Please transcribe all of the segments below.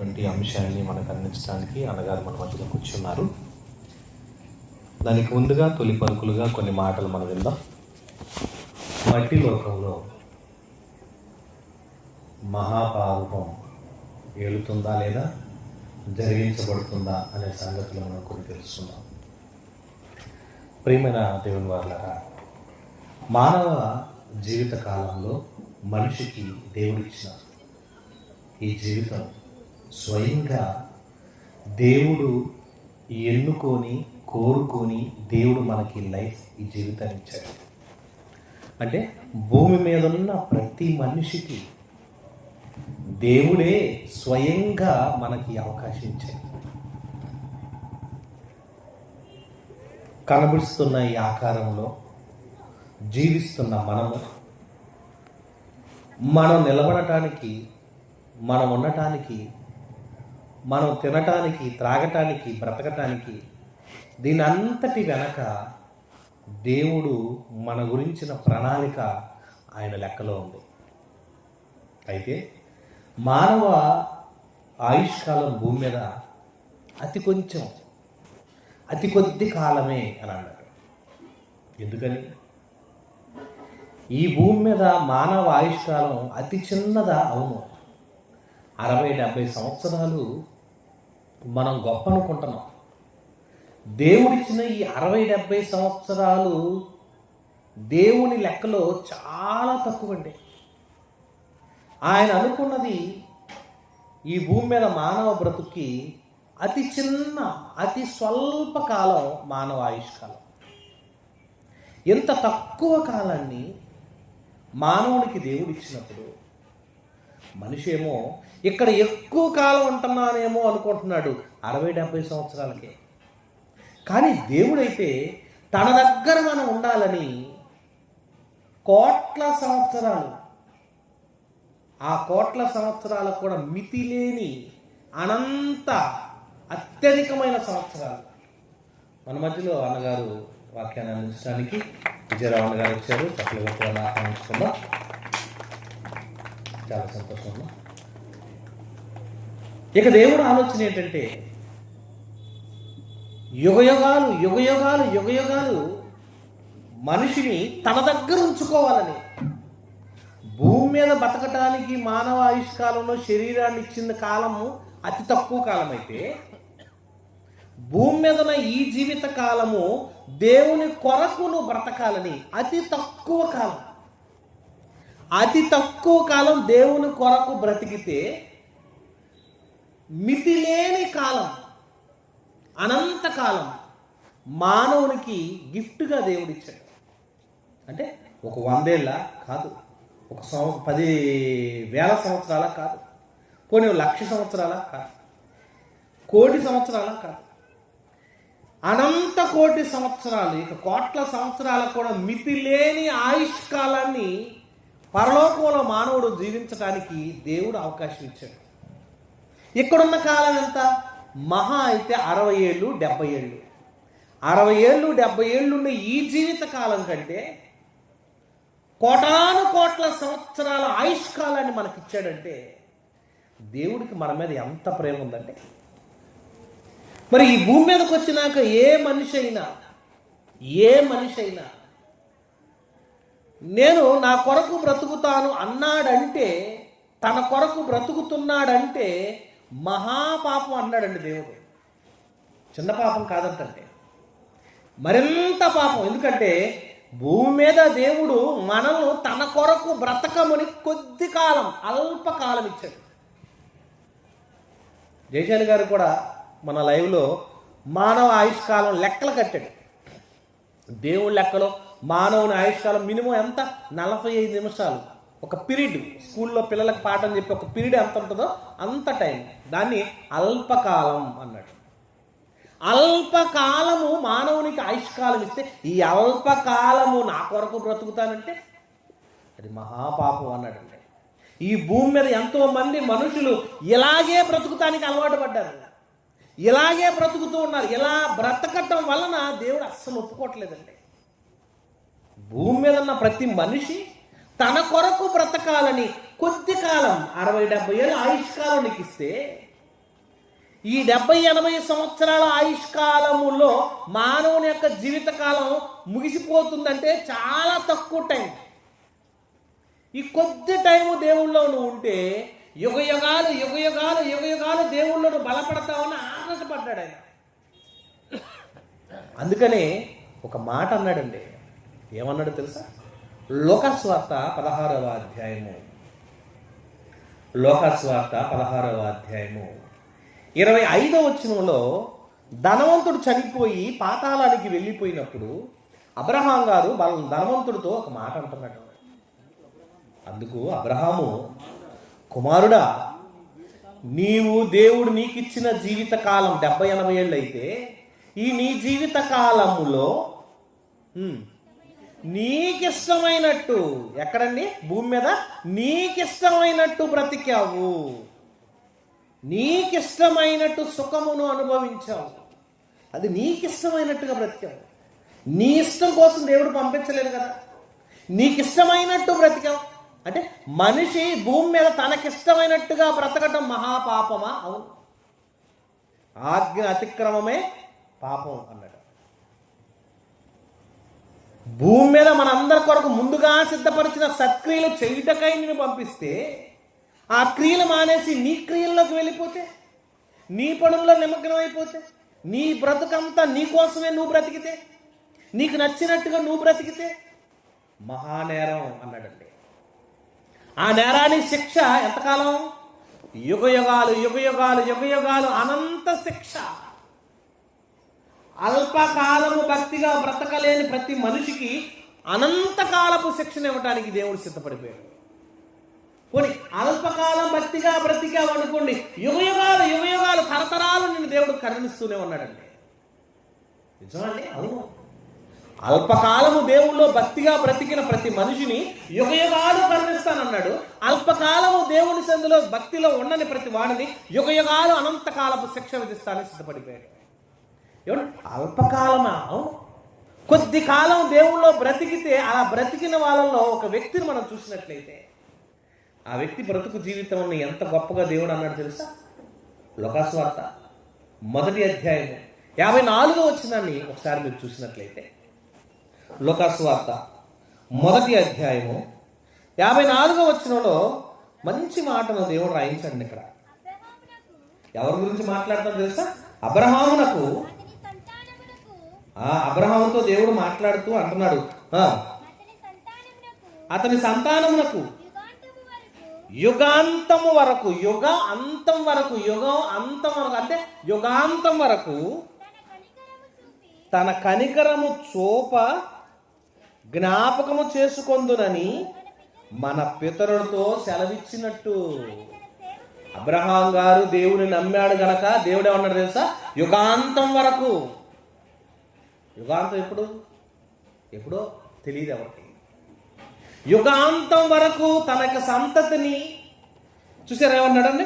వంటి అంశాన్ని మనకు అందించడానికి అన్నగారు మన మధ్యలో కూర్చున్నారు. దానికి ముందుగా తొలి పలుకులుగా కొన్ని మాటలు మనం విందాం. మట్టి లోకంలో మహాపాపం ఏలుతుందా లేదా జరిగించబడుతుందా అనే సంగతులు మనం కొన్ని తెలుసుకుందాం. ప్రియమైన దేవుని వారలారా, మానవ జీవిత కాలంలో మనిషికి దేవుడిచ్చిన ఈ జీవితం స్వయంగా దేవుడు ఎన్నుకొని కోరుకొని దేవుడు మనకి ఈ జీవితాన్ని ఇచ్చాడు. అంటే భూమి మీద ఉన్న ప్రతి మనిషికి దేవుడే స్వయంగా మనకి అవకాశం ఇచ్చాడు. కనబడుస్తున్న ఈ ఆకారంలో జీవిస్తున్న మనం నిలబడటానికి, మనం ఉండటానికి, మనం తినటానికి, త్రాగటానికి, బ్రతకటానికి, దీని అంతటి వెనక దేవుడు మన గురించిన ప్రణాళిక ఆయన లెక్కలో ఉంది. అయితే మానవ ఆయుష్కాలం భూమి మీద అతి కొద్ది కాలమే అని అన్నాడు. ఎందుకని? ఈ భూమి మీద మానవ ఆయుష్కాలం అతి చిన్నదా? అవును, 60-70 సంవత్సరాలు మనం గొప్ప అనుకుంటున్నాం. దేవుడిచ్చిన ఈ 60-70 సంవత్సరాలు దేవుని లెక్కలో చాలా తక్కువ అండి. ఆయన అనుకున్నది ఈ భూమి మీద మానవ బ్రతుకి అతి చిన్న, అతి స్వల్ప కాలం మానవ ఆయుష్కాలం. ఇంత తక్కువ కాలాన్ని మానవునికి దేవుడు ఇచ్చినప్పుడు మనిషి ఏమో ఇక్కడ ఎక్కువ కాలం ఉంటున్నానేమో అనుకుంటున్నాడు 60-70 సంవత్సరాలకే. కానీ దేవుడైతే తన దగ్గర మనం ఉండాలని కోట్ల సంవత్సరాలు, ఆ కోట్ల సంవత్సరాలకు కూడా మితిలేని అనంత అత్యధికమైన సంవత్సరాలు మన మధ్యలో అన్నగారు వాక్యాన్ని అందించడానికి విజయరావు అన్నగారు వచ్చారు. చక్కగా ఆహ్వానించుకుందాం. చాలా సంతోషంగా. ఇక దేవుడు ఆలోచన ఏంటంటే యుగయుగాలు మనిషిని తన దగ్గర ఉంచుకోవాలని. భూమి మీద బతకటానికి మానవ ఆయుష్కాలంలో శరీరాన్ని ఇచ్చిన కాలము అతి తక్కువ కాలం అయితే, భూమి మీద ఈ జీవిత కాలము దేవుని కొరకును బ్రతకాలని అతి తక్కువ కాలం దేవుని కొరకు బ్రతికితే మితిలేని కాలం, అనంతకాలం మానవునికి గిఫ్ట్గా దేవుడిచ్చాడు. అంటే ఒక 100 ఏళ్ళ కాదు, ఒక 10,000 సంవత్సరాల కాదు, కొన్ని 1,00,000 సంవత్సరాల కాదు, కోటి సంవత్సరాల కాదు, అనంత కోటి సంవత్సరాలు, ఇక కోట్ల సంవత్సరాల కూడా మితిలేని ఆయుష్కాలాన్ని పరలోకంలో మానవుడు జీవించడానికి దేవుడు అవకాశం ఇచ్చాడు. ఇక్కడున్న కాలం ఎంత? మహా అయితే 60 ఏళ్ళు 70 ఏళ్ళు. 60 ఏళ్ళు 70 ఏళ్ళు ఉన్న ఈ జీవిత కాలం కంటే కోటాను కోట్ల సంవత్సరాల ఆయుష్కాలాన్ని మనకిచ్చాడంటే దేవుడికి మన మీద ఎంత ప్రేమ ఉందంటే, మరి ఈ భూమి మీదకి వచ్చినాక ఏ మనిషి అయినా నేను నా కొరకు బ్రతుకుతాను అన్నాడంటే, తన కొరకు బ్రతుకుతున్నాడంటే మహాపాపం అన్నాడండి దేవుడు. చిన్న పాపం కాదంటే మరింత పాపం. ఎందుకంటే భూమి మీద దేవుడు మనల్ని తన కొరకు బ్రతకమని కొద్ది కాలం, అల్పకాలం ఇచ్చాడు. జయశాలి గారు కూడా మన లైవ్లో మానవ ఆయుష్కాలం లెక్కలు కట్టాడు. దేవుడి లెక్కలో మానవుని ఆయుష్కాలం మినిమం ఎంత? 45 నిమిషాలు. ఒక పీరియడ్, స్కూల్లో పిల్లలకు పాఠం చెప్పి ఒక పీరియడ్ ఎంత ఉంటుందో అంత టైం, దాన్ని అల్పకాలం అన్నాడు. అల్పకాలము మానవునికి ఆయుష్కాలం ఇస్తే, ఈ అల్పకాలము నా కొరకు బ్రతుకుతానంటే అది మహాపాపం అన్నాడండి. ఈ భూమి మీద ఎంతో మంది మనుషులు ఇలాగే బ్రతుకుతానికి అలవాటు పడ్డారు, ఇలాగే బ్రతుకుతూ ఉన్నారు. ఇలా బ్రతకటం వలన దేవుడు అస్సలు ఒప్పుకోవట్లేదండి. భూమి మీద ఉన్న ప్రతి మనిషి తన కొరకు బ్రతకాలని కొద్ది కాలం 60-70 ఏళ్ళ ఆయుష్కాలం నీకు ఇస్తే ఈ 70-80 సంవత్సరాల ఆయుష్కాలములో మానవుని యొక్క జీవితకాలం ముగిసిపోతుందంటే చాలా తక్కువ టైం. ఈ కొద్ది టైము దేవుళ్ళో నువ్వు ఉంటే యుగ యుగాలు దేవుళ్ళో నువ్వు బలపడతావని ఆనందపడ్డాడు ఆయన. అందుకనే ఒక మాట అన్నాడండి. ఏమన్నాడు తెలుసా? లోకస్వార్త 16వ అధ్యాయము 25వ వచనంలో ధనవంతుడు చనిపోయి పాతాళానికి వెళ్ళిపోయినప్పుడు అబ్రహాం గారు ధనవంతుడితో ఒక మాట అంటున్నాడు. అందుకు అబ్రహాము, కుమారుడా, నీవు దేవుడు నీకిచ్చిన జీవితకాలం 70-80 ఏళ్ళు అయితే ఈ నీ జీవిత కాలములో నీకిష్టమైనట్టు, ఎక్కడండి? భూమి మీద నీకిష్టమైనట్టు బ్రతికావు, నీకిష్టమైనట్టు సుఖమును అనుభవించావు. అది నీకిష్టమైనట్టుగా బ్రతికావు. నీ ఇష్టం కోసం దేవుడు పంపించలేదు కదా. నీకిష్టమైనట్టు బ్రతికావు. అంటే మనిషి భూమి మీద తనకిష్టమైనట్టుగా బ్రతకటం మహాపాపమా? అవును. ఆజ్ఞ అతిక్రమమే పాపం అన్నాడు. భూమి మీద మనందరి కొరకు ముందుగా సిద్ధపరిచిన సత్క్రియలు చేయుటకై నిన్ను పంపిస్తే ఆ క్రియలు మానేసి నీ క్రియల్లోకి వెళ్ళిపోతే, నీ పనుల్లో నిమగ్నం అయిపోతే, నీ బ్రతుకంతా నీ కోసమే నువ్వు బ్రతికితే, నీకు నచ్చినట్టుగా నువ్వు బ్రతికితే మహానేరం అన్నాడండి. ఆ నేరానికి శిక్ష ఎంతకాలం? యుగయుగాలు అనంత శిక్ష. అల్పకాలము భక్తిగా బ్రతకలేని ప్రతి మనిషికి అనంతకాలపు శిక్షణ ఇవ్వడానికి దేవుడు సిద్ధపడిపోయాడు. పోనీ అల్పకాలం భక్తిగా బ్రతికావు అనుకోండి, యుగయుగాలు తరతరాలు నిన్ను దేవుడు కరుణిస్తూనే ఉన్నాడండి. నిజమండి? అవును. అల్పకాలము దేవుల్లో భక్తిగా బ్రతికిన ప్రతి మనిషిని యుగయుగాలు కరుణిస్తానన్నాడు. అల్పకాలము దేవుని సందులో భక్తిలో ఉండని ప్రతి వాడిని యుగయుగాలు అనంతకాలపు శిక్ష విధిస్తానని సిద్ధపడిపోయాడు. అల్పకాలమా? కొద్ది కాలం దేవుళ్ళో బ్రతికితే అలా బ్రతికిన వాళ్ళలో ఒక వ్యక్తిని మనం చూసినట్లయితే ఆ వ్యక్తి బ్రతుకు జీవితం ఎంత గొప్పగా దేవుడు అన్నాడు తెలుసా? లోకాసువార్త 1వ అధ్యాయం 54వ వచనాన్ని ఒకసారి మీరు చూసినట్లయితే, లోకాసువార్త 1వ అధ్యాయము 54వ వచనంలో మంచి మాటను దేవుడు రాయించండి. ఇక్కడ ఎవరి గురించి మాట్లాడతాడు తెలుసా? అబ్రహామునకు. అబ్రహాముతో దేవుడు మాట్లాడుతూ అంటున్నాడు, అతని సంతానమునకు యుగాంతము వరకు, యుగాంతం వరకు అంటే యుగాంతం వరకు తన కనికరము చూప జ్ఞాపకము చేసుకొందునని మన పితరులతో సెలవిచ్చినట్టు. అబ్రహాం గారు దేవుని నమ్మాడు గనక దేవుడు ఏమన్నాడు తెలుసా? యుగాంతం వరకు. యుగాంతం ఎప్పుడో తెలియదు ఎవరికి. యుగాంతం వరకు తన యొక్క సంతతిని చూసారు. ఏమన్నాడండి?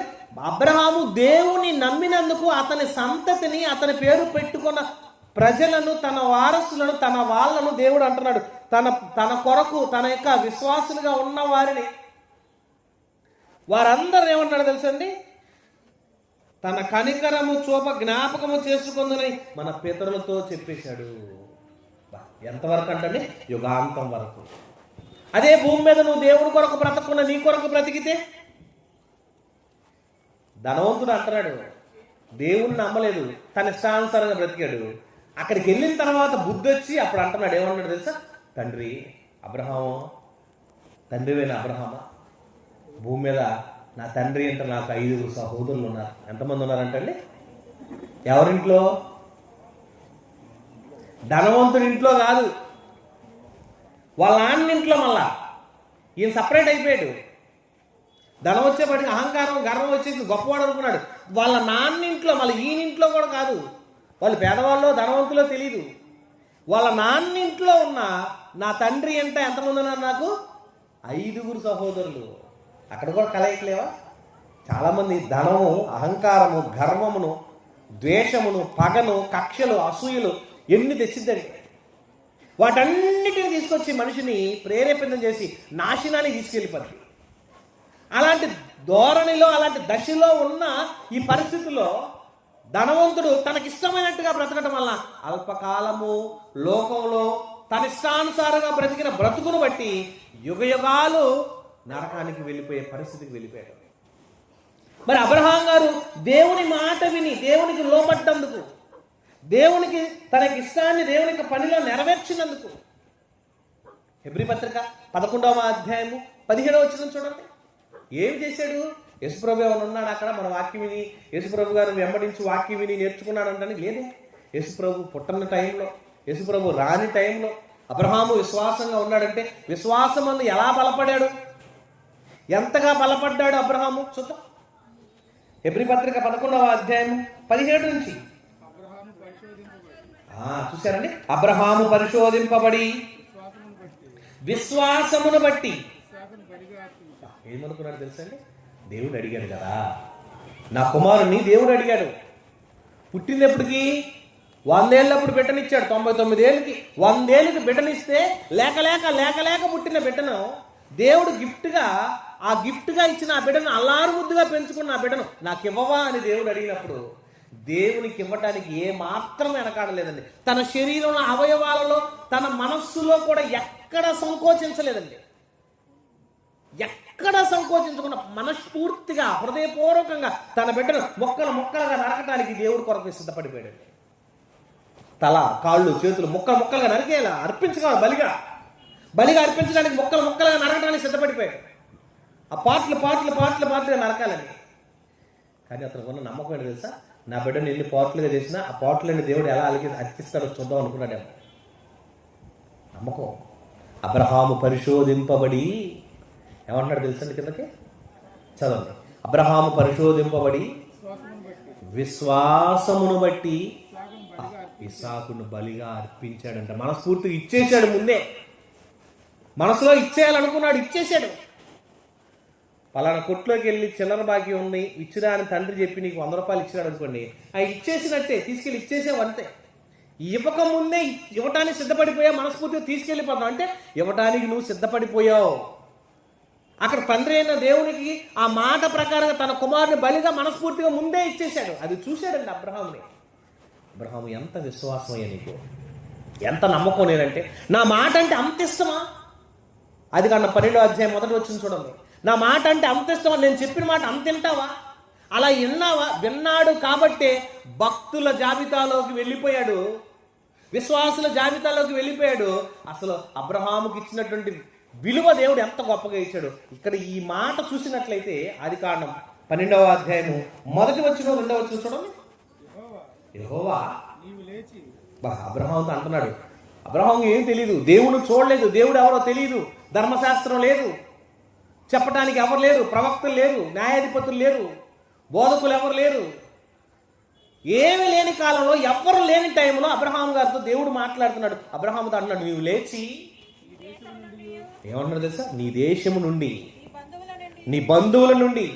అబ్రహాము దేవుని నమ్మినందుకు అతని సంతతిని, అతని పేరు పెట్టుకున్న ప్రజలను, తన వారసులను, తన వాళ్ళను దేవుడు అంటున్నాడు తన కొరకు, తన యొక్క విశ్వాసులుగా ఉన్న వారిని, వారందరూ ఏమన్నాడు తెలుసండి? తన కనికరము చూప జ్ఞాపకము చేసుకుందని మన పితరులతో చెప్పేశాడు. ఎంతవరకు అంటే యుగాంతం వరకు. అదే భూమి మీద నువ్వు దేవుడి కొరకు బ్రతకున్న నీ కొరకు బ్రతికితే, ధనవంతుడు అంటున్నాడు దేవుణ్ణి నమ్మలేదు, తన ఇష్టానుసారంగా బ్రతికాడు. అక్కడికి వెళ్ళిన తర్వాత బుద్ధి వచ్చి అప్పుడు అంటున్నాడు, ఏమన్నాడు తెలుసా? తండ్రి అబ్రహాము, తండ్రివైన అబ్రహామా, భూమి మీద నా తండ్రి అంటే నాకు 5 సహోదరులు ఉన్నారు. ఎంతమంది ఉన్నారంటండి? ఎవరింట్లో? ధనవంతుడి ఇంట్లో కాదు, వాళ్ళ నాన్న ఇంట్లో. మళ్ళా ఈయన సపరేట్ అయిపోయాడు. ధనం వచ్చేపటికి అహంకారం, గర్వం వచ్చేసి గొప్పవాడు అనుకున్నాడు. వాళ్ళ నాన్న ఇంట్లో, మళ్ళీ ఈయన ఇంట్లో కూడా కాదు. వాళ్ళు పేదవాళ్ళు ధనవంతులో తెలియదు. వాళ్ళ నాన్న ఇంట్లో ఉన్న నా తండ్రి అంటే ఎంతమంది ఉన్నారు? నాకు 5 సహోదరులు. అక్కడ కూడా కలయికలేవా? చాలామంది ధనము, అహంకారము, గర్వమును, ద్వేషమును, పగను, కక్షలు, అసూయలు ఎన్ని తెచ్చిద్దండి. వాటన్నిటిని తీసుకొచ్చి మనిషిని ప్రేరేపణ చేసి నాశనానికి తీసుకెళ్ళిపోద్ది. అలాంటి ధోరణిలో, అలాంటి దశలో ఉన్న ఈ పరిస్థితుల్లో ధనవంతుడు తనకిష్టమైనట్టుగా బ్రతకటం వల్ల అల్పకాలము లోకంలో తన ఇష్టానుసారంగా బ్రతికిన బ్రతుకును బట్టి యుగయుగాలు నరకానికి వెళ్ళిపోయే పరిస్థితికి వెళ్ళిపోయాడు. మరి అబ్రహాం గారు దేవుని మాట విని దేవునికి లోబడ్డందుకు, దేవునికి తనకి ఇష్టాన్ని దేవునికి పనిలో నెరవేర్చినందుకు, హెబ్రీ పత్రిక 11వ అధ్యాయము 17వ వచనం చూడండి. ఏం చేశాడు? యేసుప్రభు ఏమైనా ఉన్నాడు అక్కడ? మన వాక్యం విని యేసుప్రభు గారు వెంబడించి వాక్యం విని నేర్చుకున్నాడు అంటే లేదే. యేసుప్రభు పుట్టని టైంలో, యేసుప్రభు రాని టైంలో అబ్రహాము విశ్వాసంగా ఉన్నాడంటే విశ్వాసం అన్న ఎలా బలపడాడు, ఎంతగా బలపడ్డాడు అబ్రహాము చూద్దాం. హెబ్రీ పత్రిక 11వ అధ్యాయం 17 నుంచి చూశారండి. అబ్రహాము పరిశోధింపబడి విశ్వాసమును బట్టి ఏమనుకున్నాడు తెలుసండి? దేవుడు అడిగాడు కదా, నా కుమారుని దేవుడు అడిగాడు. పుట్టినప్పటికి 100 ఏళ్ళప్పుడు బిడ్డనిచ్చాడు, 99 ఏళ్ళకి 100 ఏళ్ళకి బిడ్డనిస్తే లేక లేక లేక లేక పుట్టిన బిడ్డను దేవుడు గిఫ్ట్గా ఇచ్చిన ఆ బిడ్డను అల్లారు ముద్దుగా పెంచుకున్న ఆ బిడ్డను నాకు ఇవ్వవా అని దేవుడు అడిగినప్పుడు దేవునికి ఇవ్వటానికి ఏ మాత్రం వెనకాడలేదండి. తన శరీరంలో అవయవాలలో తన మనస్సులో కూడా ఎక్కడ సంకోచించలేదండి. ఎక్కడ సంకోచించకుండా మనస్ఫూర్తిగా హృదయపూర్వకంగా తన బిడ్డను ముక్కలుగా నరకటానికి దేవుడి కొరకు సిద్ధపడిపోయాడండి. తల కాళ్ళు చేతులు ముక్కలుగా నరికేలా అర్పించగా బలిగా అర్పించడానికి ముక్కలుగా నరకడానికి సిద్ధపడిపోయాడు. ఆ పాటలుగా నరకాలని. కానీ అతనికి ఉన్న నమ్మకం ఏంటి తెలుసా? నా బిడ్డను ఎన్ని పాటలుగా చేసినా ఆ పాటలని దేవుడు ఎలా అతికిస్తాడో చూద్దాం అనుకున్నాడేమో. నమ్మకం. అబ్రహాము పరిశోధింపబడి ఏమంటున్నాడు తెలుసండి? కిందకి చదవండి. అబ్రహాము పరిశోధింపబడి విశ్వాసమును బట్టి ఇస్సాకును బలిగా అర్పించాడంట. మనస్ఫూర్తిగా ఇచ్చేశాడు. ముందే మనసులో ఇచ్చేయాలనుకున్నాడు, ఇచ్చేశాడు. పలానా కొట్లోకి వెళ్ళి చిల్లర బాకీ ఉంది ఇచ్చిరా అని తండ్రి చెప్పి నీకు 100 రూపాయలు ఇచ్చినాడు అనుకోండి, ఇచ్చేసినట్టే తీసుకెళ్ళి ఇచ్చేసావు అంతే. ఇవ్వకముందే ఇవ్వటానికి సిద్ధపడిపోయా, మనస్ఫూర్తిగా తీసుకెళ్ళిపోతావు అంటే ఇవ్వటానికి నువ్వు సిద్ధపడిపోయావు. అక్కడ తండ్రి అయిన దేవునికి ఆ మాట ప్రకారంగా తన కుమారుని బలిగా మనస్ఫూర్తిగా ముందే ఇచ్చేశాడు. అది చూశాడండి అబ్రహాముని. అబ్రహాము ఎంత విశ్వాసమయ్యా నీకు, ఎంత నమ్మకం నేనంటే, నా మాట అంటే అంత ఇష్టమా? అది కాదు 12వ అధ్యాయం 1వ వచనం చూడండి. నా మాట అంటే అంత ఇష్టమా? నేను చెప్పిన మాట అంత వింటావా? అలా విన్నాడు కాబట్టే భక్తుల జాబితాలోకి వెళ్ళిపోయాడు, విశ్వాసుల జాబితాలోకి వెళ్ళిపోయాడు. అసలు అబ్రహాముకి ఇచ్చినటువంటి విలువ దేవుడు ఎంత గొప్పగా ఇచ్చాడు. ఇక్కడ ఈ మాట చూసినట్లయితే ఆదికాండం 12వ అధ్యాయము 1వ వచనం 2వ వచనం చూడండి. యెహోవా అబ్రహాముతో అంటున్నాడు. అబ్రహాము ఏం తెలియదు, దేవుడు చూడలేదు, దేవుడు ఎవరో తెలియదు, ధర్మశాస్త్రం లేదు, చెప్పడానికి ఎవరు లేరు, ప్రవక్తలు లేరు, న్యాయాధిపతులు లేరు, బోధకులు ఎవరు లేరు. ఏమి లేని కాలంలో, ఎవ్వరు లేని టైంలో అబ్రహాం గారితో దేవుడు మాట్లాడుతున్నాడు. అబ్రహాముతో అంటున్నాడు, నీవు లేచి ఏమంటున్నాడు తెలుసా? నీ దేశము నుండి, నీ బంధువుల నుండి,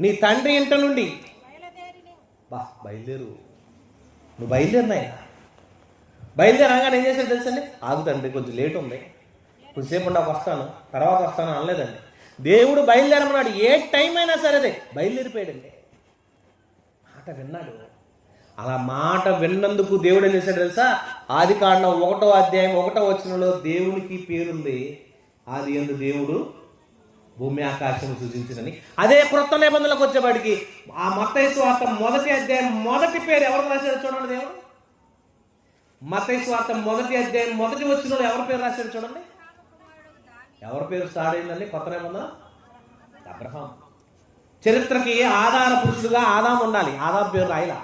నీ తండ్రి ఇంట నుండి బయలుదేరు. నువ్వు బయలుదేరినాయన. బయలుదేరగానే ఏం చేశాడు తెలుసండి? ఆగుతండి, కొంచెం లేట్ ఉంది, కొద్దిసేపు నాకు వస్తాను, తర్వాత వస్తాను అనలేదండి. దేవుడు బయలుదేరమన్నాడు. ఏ టైం అయినా సరే అదే బయలుదేరిపోయాడండి. మాట విన్నాడు. అలా మాట విన్నందుకు దేవుడు ఏం చేశాడు తెలుసా? ఆదికాండం 1వ అధ్యాయం 1వ వచనంలో దేవునికి పేరుంది, ఆది యందు దేవుడు భూమి ఆకాశం సృజించినని. అదే క్రొత్త నిబంధనలకు వచ్చేవాడికి ఆ మత్తయి సువార్త 1వ అధ్యాయం 1వ పేరు ఎవరు రాశాడు చూడండి. దేవుడు మత్తయి సువార్త 1వ అధ్యాయం 1వ వచనంలో ఎవరి పేరు రాశాడు చూడండి. ఎవరి పేరు స్టార్ట్ అయిందండి కొత్త నిబంధన? అబ్రహాం. చరిత్రకి ఆధార పురుషుడుగా ఆదాం ఉండాలి, ఆదాం పేరు రాయలా.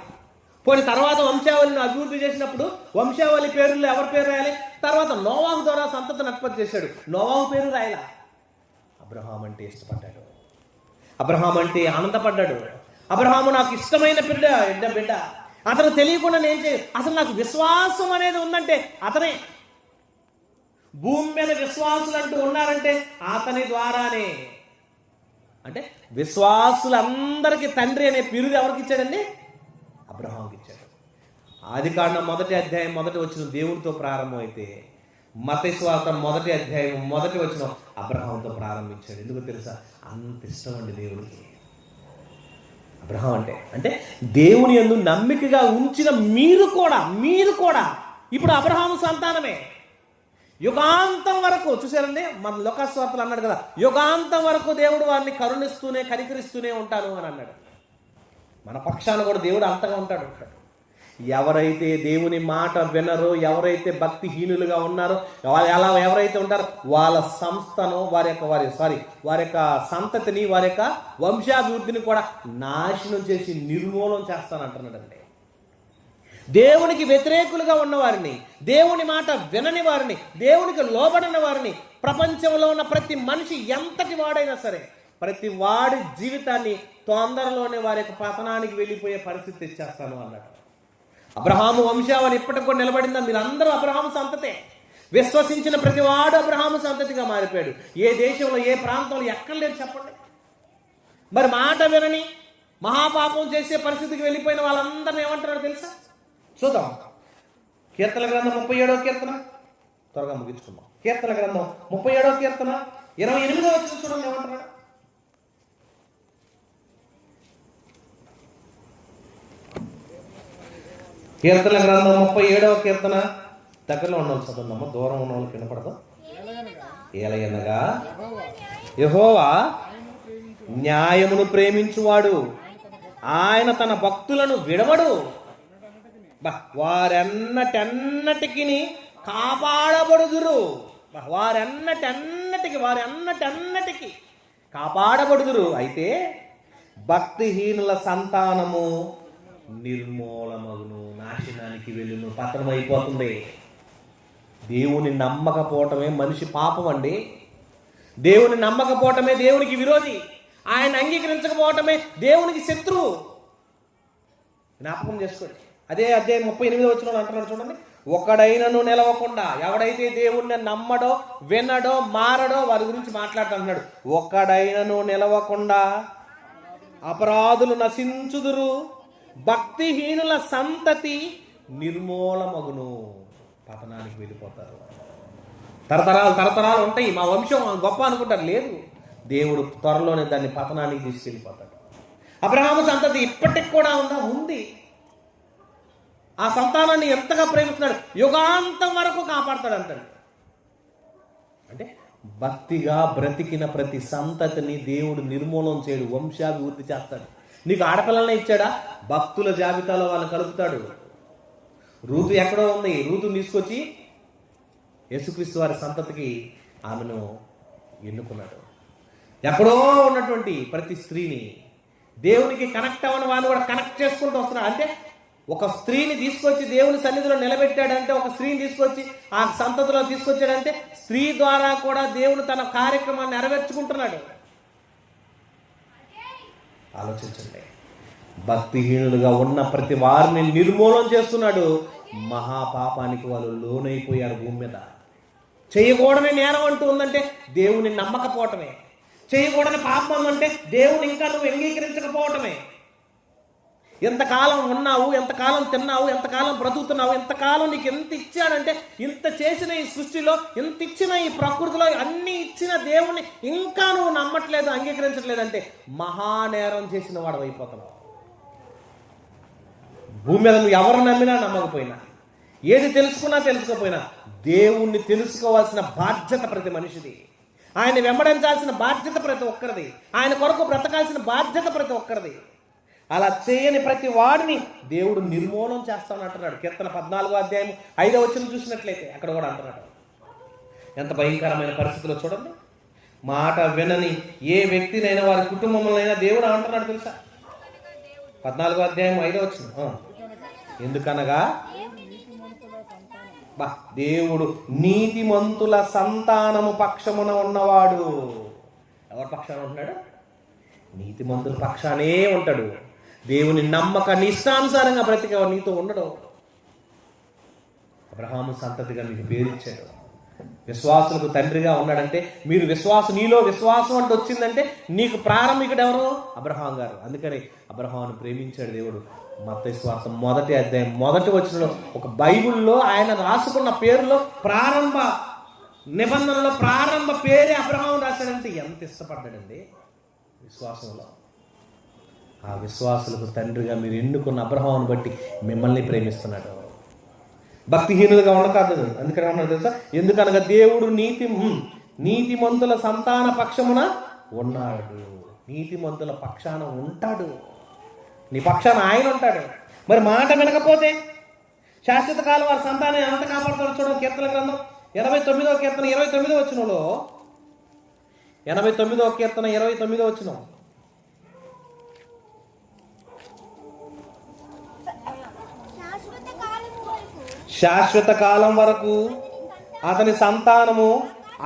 పోనీ తర్వాత వంశావళిని అభివృద్ధి చేసినప్పుడు వంశావళి పేరులో ఎవరి పేరు రాయాలి? తర్వాత నోవాహు ద్వారా సంతతిని ఉత్పత్తి చేశాడు, నోవాహు పేరు రాయలా. అబ్రహాం అంటే ఇష్టపడ్డాడు, అబ్రహాం అంటే ఆనందపడ్డాడు. అబ్రహాము నాకు ఇష్టమైన బిడ్డ. అతను తెలియకుండా అసలు నాకు విశ్వాసం అనేది ఉందంటే అతనే. భూమి మీద విశ్వాసులు అంటూ ఉన్నారంటే అతని ద్వారానే. అంటే విశ్వాసులందరికీ తండ్రి అనే బిరుదు ఎవరికి ఇచ్చాడండి? అబ్రహాంకి ఇచ్చాడు. ఆదికాండం 1వ అధ్యాయం 1వ వచనం దేవుడితో ప్రారంభమైతే మత్తయి సువార్త 1వ అధ్యాయం 1వ వచనం అబ్రహాంతో ప్రారంభించాడు. ఎందుకు తెలుసా? అంత ఇష్టం అండి దేవుడికి, అబ్రహాం అంటే దేవుని యందు నమ్మికగా ఉంచిన మీరు కూడా ఇప్పుడు అబ్రహాము సంతానమే. యుగాంతం వరకు చూసారండి, మన లోకాసు వార్తలు అన్నాడు కదా, యుగాంతం వరకు దేవుడు వారిని కనికరిస్తూనే ఉంటాను అని అన్నాడు. మన పక్షాన కూడా దేవుడు అంతగా ఉంటాడు. ఎవరైతే దేవుని మాట వినరో, ఎవరైతే భక్తిహీనులుగా ఉన్నారో, ఎవరైతే ఉంటారో వాళ్ళ సంస్థను, వారి యొక్క సంతతిని, వారి యొక్క వంశాభివృద్ధిని కూడా నాశనం చేసి నిర్మూలన చేస్తానంటున్నాడండి. దేవునికి వ్యతిరేకులుగా ఉన్నవారిని, దేవుని మాట వినని వారిని, దేవునికి లోబడిన వారిని, ప్రపంచంలో ఉన్న ప్రతి మనిషి ఎంతటి వాడైనా సరే ప్రతి వాడి జీవితాన్ని తొందరలోనే వారి యొక్క పతనానికి వెళ్ళిపోయే పరిస్థితి తెచ్చేస్తాను అన్నాడు. అబ్రహాము వంశావళి ఇప్పటికి కూడా నిలబడిందా? మీరందరూ అబ్రహాము సంతతే. విశ్వసించిన ప్రతి వాడు అబ్రహాము సంతతిగా మారిపోయాడు. ఏ దేశంలో, ఏ ప్రాంతంలో ఎక్కడ లేదు చెప్పండి. మరి మాట వినని మహాపాపం చేసే పరిస్థితికి వెళ్ళిపోయిన వాళ్ళందరినీ ఏమంటున్నాడు తెలుసా? చూద్దాం. కీర్తన గ్రంథం 37వ కీర్తన, త్వరగా ముగించుకుందాం. కీర్తన గ్రంథం 37వ కీర్తన 28వ వచనం చూడండి ఏమంటున్నాడు. కీర్తన గ్రంథం 37వ కీర్తన, దగ్గరలో ఉన్న వాళ్ళు చదువుదామా, దూరం ఉన్న వాళ్ళకి వినపడదు. ఏలయనగా యెహోవా న్యాయమును ప్రేమించువాడు, ఆయన తన భక్తులను విడవడు. వారెన్నటెన్నటికి కాపాడబడుదురు. వారెన్నటెన్నటికి కాపాడబడుదురు. అయితే భక్తిహీనుల సంతానము నిర్మూలమగును, నాశనానికి వెళ్ళును, పతనమైపోతుంది. దేవుని నమ్మకపోవటమే మనిషి పాపం అండి. దేవుని నమ్మకపోవటమే దేవునికి విరోధి. ఆయన అంగీకరించకపోవటమే దేవునికి శత్రువు. జ్ఞాపకం చేసుకోండి. అదే అధ్యాయం 38వ వచనంలో అంటున్నాడు చూడండి. ఒకడైనను నిలవకుండా, ఎవడైతే దేవుణ్ణి నమ్మడో, వినడో, మారడో వారి గురించి మాట్లాడుతున్నాడు. ఒకడైనను నిలవకుండా అపరాధులు నశించుదురు, భక్తిహీనుల సంతతి నిర్మూలమగును, పతనానికి వెళ్ళిపోతారు. తరతరాలు ఉంటాయి, మా వంశం గొప్ప అనుకుంటారు. లేదు, దేవుడు త్వరలోనే దాన్ని పతనానికి తీసుకెళ్ళిపోతాడు. అబ్రహాము సంతతి ఇప్పటికి కూడా ఉంది. ఆ సంతానాన్ని ఎంతగా ప్రేమిస్తున్నాడు, యుగాంతం వరకు కాపాడతాడు అంటాడు. అంటే భక్తిగా బ్రతికిన ప్రతి సంతతిని దేవుడు నిర్మూలన చేయడు, వంశాభివృద్ధి చేస్తాడు. నీకు ఆడపిల్లలనే ఇచ్చాడా, భక్తుల జాబితాలో వాళ్ళని కలుపుతాడు. రూతు ఎక్కడో ఉంది, రూతుని తీసుకొచ్చి యేసుక్రీస్తు వారి సంతతికి ఆమెను ఎన్నుకున్నాడు. ఎక్కడో ఉన్నటువంటి ప్రతి స్త్రీని దేవునికి కనెక్ట్ అవ్వని వాళ్ళు కూడా కనెక్ట్ చేసుకుంటూ వస్తున్నాడు. అంటే ఒక స్త్రీని తీసుకొచ్చి దేవుని సన్నిధిలో నిలబెట్టాడంటే, ఒక స్త్రీని తీసుకొచ్చి ఆ సంతతిలో తీసుకొచ్చాడంటే స్త్రీ ద్వారా కూడా దేవుడు తన కార్యక్రమాన్ని నెరవేర్చుకుంటున్నాడు. ఆలోచించండి. భక్తిహీనులుగా ఉన్న ప్రతి వారిని నిర్మూలన చేస్తున్నాడు. మహాపాపానికి వాళ్ళు లోనైపోయారు. భూమి మీద చేయకూడని నేరం అంటూ ఉందంటే దేవుని నమ్మకపోవటమే. చేయకూడని పాపం అంటే దేవుని ఇంకా నువ్వు అంగీకరించకపోవటమే. ఎంతకాలం ఉన్నావు, ఎంతకాలం తిన్నావు, ఎంతకాలం బ్రతుకుతున్నావు, ఎంతకాలం నీకు ఎంత ఇచ్చాడంటే, ఇంత చేసిన ఈ సృష్టిలో, ఇంత ఇచ్చిన ఈ ప్రకృతిలో అన్ని ఇచ్చిన దేవుణ్ణి ఇంకా నువ్వు నమ్మట్లేదు, అంగీకరించట్లేదంటే మహానేరం చేసిన వాడు అయిపోతున్నావు. భూమి మీద నువ్వు ఎవరు నమ్మినా నమ్మకపోయినా, ఏది తెలుసుకున్నా తెలుసుకోపోయినా, దేవుణ్ణి తెలుసుకోవాల్సిన బాధ్యత ప్రతి మనిషిది. ఆయన వెంబడించాల్సిన బాధ్యత ప్రతి ఒక్కరిది. ఆయన కొరకు బ్రతకాల్సిన బాధ్యత ప్రతి ఒక్కరిది. అలా చేయని ప్రతి వాడిని దేవుడు నిర్మూలన చేస్తానంటున్నాడు. కీర్తన 14వ అధ్యాయం 5వ వచనం చూసినట్లయితే అక్కడ కూడా అంటున్నాడు. ఎంత భయంకరమైన పరిస్థితిలో చూడండి. మాట వినని ఏ వ్యక్తినైనా, వారి కుటుంబంలోనైనా దేవుడు అంటున్నాడు తెలుసా? 14వ అధ్యాయం 5వ వచనం. ఎందుకనగా దేవుడు నీతిమంతుల సంతానము పక్షమున ఉన్నవాడు. ఎవరి పక్షాన ఉంటున్నాడు? నీతిమంతుల పక్షానే ఉంటాడు. దేవుని నమ్మక నిష్టానుసారంగా బ్రతికేవాడు నీతో ఉండడు. అబ్రహాము సంతతిగా మీకు పేరిచ్చాడు. విశ్వాసులకు తండ్రిగా ఉన్నాడంటే, మీరు నీలో విశ్వాసం అంటే వచ్చిందంటే నీకు ప్రారంభికుడు ఎవరు? అబ్రహాం గారు. అందుకని అబ్రహామును ప్రేమించాడు దేవుడు. మత్తయి సువార్త 1వ అధ్యాయం 1వ వచనంలో ఒక బైబిల్లో ఆయన రాసుకున్న పేరులో ప్రారంభ నిబంధనలో ప్రారంభ పేరే అబ్రహాము రాశాడంటే ఎంత ఇష్టపడ్డాడండి విశ్వాసంలో. ఆ విశ్వాసులకు తండ్రిగా మీరు ఎన్నుకున్న అబ్రహామును బట్టి మిమ్మల్ని ప్రేమిస్తున్నాడు. భక్తిహీనులుగా ఉండకాదు. అందుకని ఏమన్నా తెలుసా? ఎందుకనగా దేవుడు నీతిమంతుల సంతాన పక్షమున ఉన్నాడు. నీతిమంతుల పక్షాన ఉంటాడు. నీ పక్షాన ఆయన ఉంటాడు. మరి మాట వినకపోతే శాశ్వత కాలం వారి సంతానం ఎంత కాపాడుతాడో చూడండి. కీర్తన గ్రంథం 89వ కీర్తన 29వ వచనంలో, 89వ కీర్తన 29వ వచనం, శాశ్వత కాలం వరకు అతని సంతానము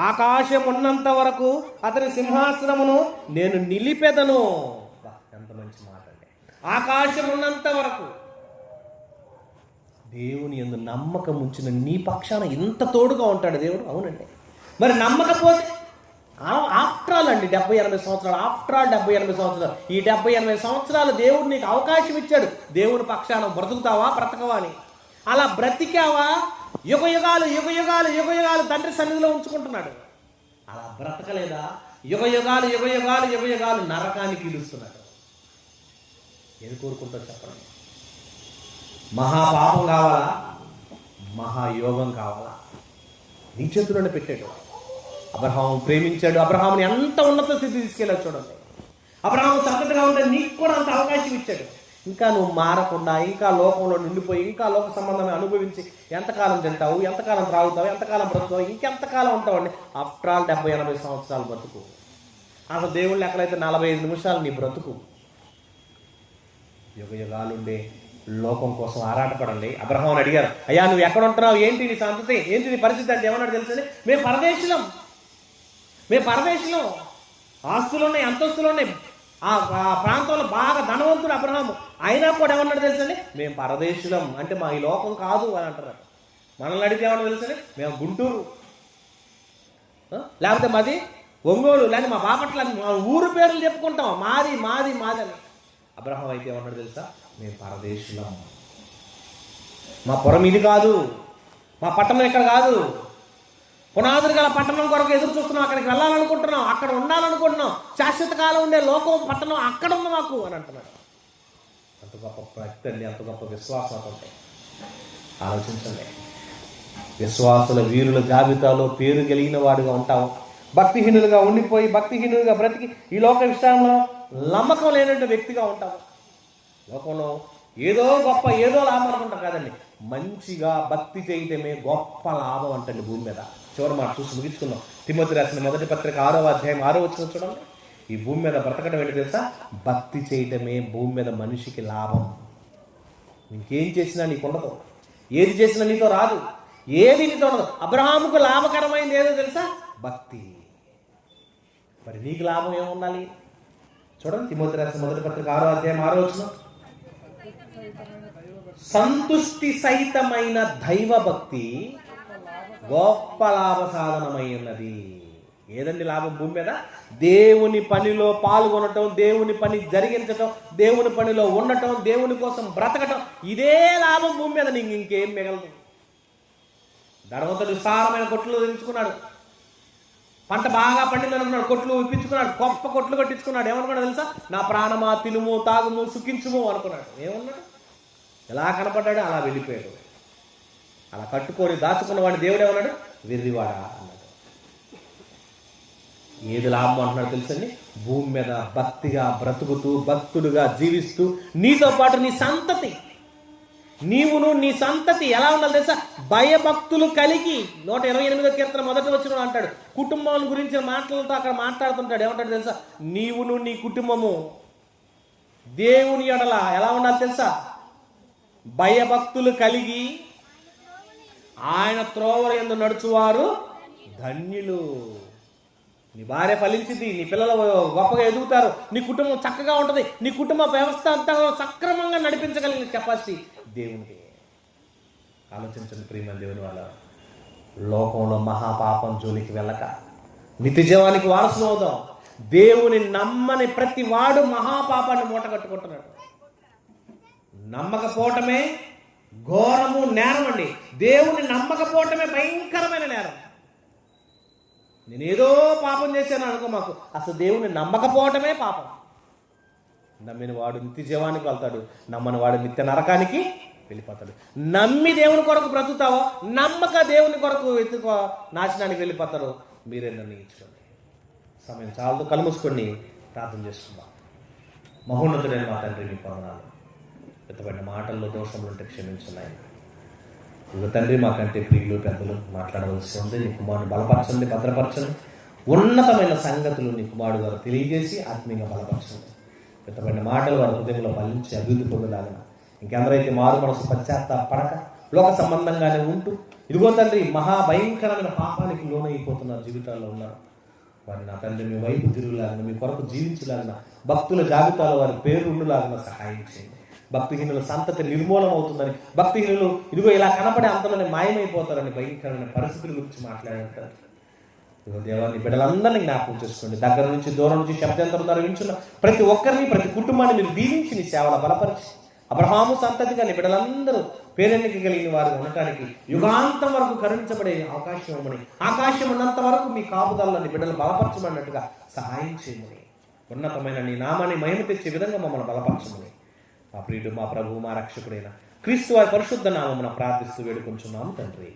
ఆకాశం ఉన్నంత వరకు అతని సింహాసనమును నేను నిలిపెదను. ఎంత మంచి మాట అండి. ఆకాశం ఉన్నంత వరకు దేవుని యందు నమ్మకం ఉంచిన నీ పక్షాన ఎంత తోడుగా ఉంటాడు దేవుడు. అవునండి. మరి నమ్మకపోతే ఆఫ్టర్ ఆల్ అండి 70-80 సంవత్సరాలు, ఆఫ్టర్ ఆల్ 70-80 సంవత్సరాలు, ఈ 70-80 సంవత్సరాలు దేవుడు నీకు అవకాశం ఇచ్చాడు. దేవుని పక్షాన బ్రతుకుతావా బ్రతకవా అని. అలా బ్రతికావా యుగ యుగాలు తండ్రి సన్నిధిలో ఉంచుకుంటున్నాడు. అలా బ్రతకలేదా యుగ యుగాలు నరకానికి ఇలుస్తున్నాడు. ఏది కోరుకుంటావు చెప్పండి? మహాపాపం కావాలా, మహాయోగం కావాలా? నీ చేతుల్లోనే పెట్టాడు. అబ్రహాము ప్రేమించాడు. అబ్రహాముని ఎంత ఉన్నత స్థితి తీసుకెళ్ళాడు చూడండి. అబ్రహాము సంతతిగా ఉంటే నీకు కూడా అంత అవకాశం ఇచ్చాడు. ఇంకా నువ్వు మారకుండా, ఇంకా లోకంలో నిండిపోయి, ఇంకా లోక సంబంధం అనుభవించి ఎంతకాలం తింటావు, ఎంతకాలం త్రాగుతావు, ఎంతకాలం బ్రతుకుతావు, ఇంకెంతకాలం ఉంటావు అండి. ఆఫ్టర్ ఆల్ 70-80 సంవత్సరాలు బ్రతుకు. అసలు దేవుళ్ళు ఎక్కడైతే 45 నిమిషాలు నీ బ్రతుకు. యుగ యుగాలుండే లోకం కోసం ఆరాటపడండి. అబ్రహాముని అడిగారు, అయ్యా నువ్వు ఎక్కడ ఉంటున్నావు, ఏంటి నీ సంతతి, ఏంటి నీ పరిస్థితి అంటే ఏమన్నాడు తెలుసండి? మేము పరదేశులం, ఆస్తులు ఉన్నాయి, అంతస్తులు ఉన్నాయి. ఆ ప్రాంతంలో బాగా ధనవంతుడు అబ్రహాము. అయినా కూడా ఏమన్నాడు తెలుసండి? మేము పరదేశులం, అంటే మా ఈ లోకం కాదు అని అంటున్నారు. మనల్ని అడిగితే ఏమన్నా తెలుసండి? మేము గుంటూరు, లేకపోతే మాది ఒంగోలు, లేకపోతే మా బాపట్ల, మా ఊరు పేర్లు చెప్పుకుంటాం, మాది అని. అబ్రహాం అయితే ఏమన్నాడు తెలుసా? మేము పరదేశులం, మా పురం ఇది కాదు, మా పట్టణం ఇక్కడ కాదు, పునాదులు గల పట్టణం కొరకు ఎదురు చూస్తున్నాం, అక్కడికి వెళ్ళాలనుకుంటున్నాం, అక్కడ ఉండాలనుకుంటున్నాం, శాశ్వత కాలం ఉండే లోకం పట్టణం అక్కడ ఉంది మాకు అని అంటున్నాడు. అంత గొప్ప భక్తి అండి, అంత గొప్ప విశ్వాసం ఉంటాయి. ఆలోచించండి. విశ్వాసుల వీరుల జాబితాలో పేరు కలిగిన వాడుగా ఉంటావు. భక్తిహీనులుగా ఉండిపోయి, భక్తిహీనులుగా బ్రతికి ఈ లోక విషయంలో నమ్మకం లేనటువంటి వ్యక్తిగా ఉంటావు. లోకంలో ఏదో గొప్ప ఏదో లాభం అనుకుంటాం కాదండి. మంచిగా భక్తి చేయటమే గొప్ప లాభం అంటండి భూమి మీద. చివరి మాట చూసి ముగించుకున్నాం. తిమోతి రాసిన 1వ పత్రిక 6వ అధ్యాయం 6వ వచనం చూడండి. ఈ భూమి మీద బ్రతకడం ఏంటి తెలుసా? భక్తి చేయటమే భూమి మీద మనిషికి లాభం. ఇంకేం చేసినా నీకు ఉండదు, ఏది చేసినా నీతో రాదు, ఏది నీతో ఉండదు. అబ్రహాముకు లాభకరమైంది ఏదో తెలుసా? భక్తి. మరి నీకు లాభం ఏముండాలి చూడండి. తిమోతి రాసిన 1వ పత్రిక 6వ అధ్యాయం 6వ వచనం, సంతుష్టి సహితమైన దైవ భక్తి గొప్ప లాభ సాధనమై ఉన్నది. ఏదండి లాభం భూమి మీద? దేవుని పనిలో పాల్గొనటం, దేవుని పని జరిగించటం, దేవుని పనిలో ఉండటం, దేవుని కోసం బ్రతకటం, ఇదే లాభం భూమి మీద. నీకు ఇంకేం మిగలదు. ధనవంతుడు విస్తారమైన కొట్లు తెచ్చుకున్నాడు, పంట బాగా పండింది అనుకున్నాడు, కొట్లు ఇప్పించుకున్నాడు, గొప్ప కొట్లు కట్టించుకున్నాడు. ఏమనుకున్నాడు తెలుసా? నా ప్రాణమా తినుము తాగుము సుఖించుము అనుకున్నాడు. ఏమన్నాడు? ఎలా కనపడ్డాడు అలా వెళ్ళిపోయాడు. అలా కట్టుకొని దాచుకున్న వాడిని దేవుడు ఏమన్నాడు? వెర్రివాడా అన్నాడు. ఏది లాభం అంటున్నాడు తెలుసండి? భూమి మీద భక్తిగా బ్రతుకుతూ, భక్తుడుగా జీవిస్తూ, నీతో పాటు నీ సంతతి, నీవును నీ సంతతి ఎలా ఉండాలి తెలుసా? భయభక్తులు కలిగి. 128వ కీర్తన 1వ వచనం అంటాడు. కుటుంబం గురించి మాటలతో అక్కడ మాట్లాడుతుంటాడు. ఏమంటాడు తెలుసా? నీవును నీ కుటుంబము దేవుని ఎడల ఎలా ఉండాలి తెలుసా? భయభక్తులు కలిగి ఆయన త్రోవల యందు నడుచువారు ధన్యులు. నీ భార్య ఫలించింది, నీ పిల్లలు గొప్పగా ఎదుగుతారు, నీ కుటుంబం చక్కగా ఉంటుంది, నీ కుటుంబ వ్యవస్థ అంతా సక్రమంగా నడిపించగలిగిన కెపాసిటీ దేవునికి. ఆలోచించండి ప్రియమైన దేవుని వాళ్ళ. లోకంలో మహాపాపం జోలికి వెళ్ళక నిత్యజీవానికి వారసులు అవుదాం. దేవుని నమ్మని ప్రతి వాడు మహాపాపాన్ని మూట కట్టుకుంటున్నాడు. నమ్మకపోవటమే ఘోరము, నేరం అండి. దేవుని నమ్మకపోవటమే భయంకరమైన నేరం. నేనేదో పాపం చేశాను అనుకో మాకు, అసలు దేవుని నమ్మకపోవటమే పాపం. నమ్మిన వాడు నిత్య జీవానికి వెళ్తాడు, నమ్మని వాడు నిత్య నరకానికి వెళ్ళిపోతాడు. నమ్మి దేవుని కొరకు బ్రతుకుతావో, నమ్మక దేవుని కొరకు నాశనానికి వెళ్ళిపోతారో మీరే నిర్ణయించుకోండి. సమయం చాలదు, కళ్ళు మూసుకొని ప్రార్థన చేసుకుందాం. మహోన్నతుడైన మా తండ్రి, మీ వందనాలు. ఎత్తబడిన మాటల్లో దోషములు ఉంటే క్షమించున్నాయి. ఇదిగో తండ్రి, మాకంటే ప్రియులు పెద్దలు మాట్లాడవలసి ఉంది. నీ కుమారుని బలపరచండి, భద్రపరచండి. ఉన్నతమైన సంగతులు నీ కుమారుడు గారు తెలియజేసి ఆత్మీయంగా బలపరచండి. ఎత్తబడిన మాటలు వారి హృదయంలో ఫలించి అభివృద్ధి పొందలాగిన ఇంకెందరైతే మారు మనసు పశ్చాత్తాపడక లోక సంబంధంగానే ఉంటూ ఇదిగో తండ్రి మహాభయంకరమైన పాపానికి లోనైపోతున్న జీవితాల్లో ఉన్నారు, వారి నా తండ్రి మీ వైపు తిరుగులాగిన, మీ కొరకు జీవించలాగిన, భక్తుల జాబితాలో వారి పేరు ఉండులాగిన సహాయం చేయండి. భక్తిహీనుల సంతతి నిర్మూలన అవుతుందని, భక్తిహీనులు ఇదిగో ఇలా కనపడే అంతలోనే మాయమైపోతారని భయంకరమైన పరిస్థితుల గురించి మాట్లాడారు. ఇదిగో దేవాన్ని బిడ్డలందరినీ జ్ఞాపకం చేసుకోండి. దగ్గర నుంచి దూరం నుంచి శబ్దాంతరం ద్వారా వింటున్న ప్రతి ఒక్కరిని, ప్రతి కుటుంబాన్ని మీరు దీవించి నీ సేవల బలపరిచి అబ్రహాము సంతతిగా నీ బిడ్డలందరూ పేరెన్నిక కలిగిన వారు ఉండటానికి యుగాంతం వరకు కరుణించబడే అవకాశం ఇవ్వమని, ఆకాశం ఉన్నంత వరకు మీ కాపుదలని బిడ్డలు బలపరచమన్నట్టుగా సహాయం చేయమని, ఉన్నతమైన నీ నామాన్ని మహిమ తెచ్చే విధంగా మమ్మల్ని బలపరచమని మా ప్రియుడు, మా ప్రభువు, మా రక్షకుడైన క్రీస్తు వారి పరిశుద్ధ నామమున ప్రార్థిస్తూ వేడుకొంచున్నాము తండ్రి.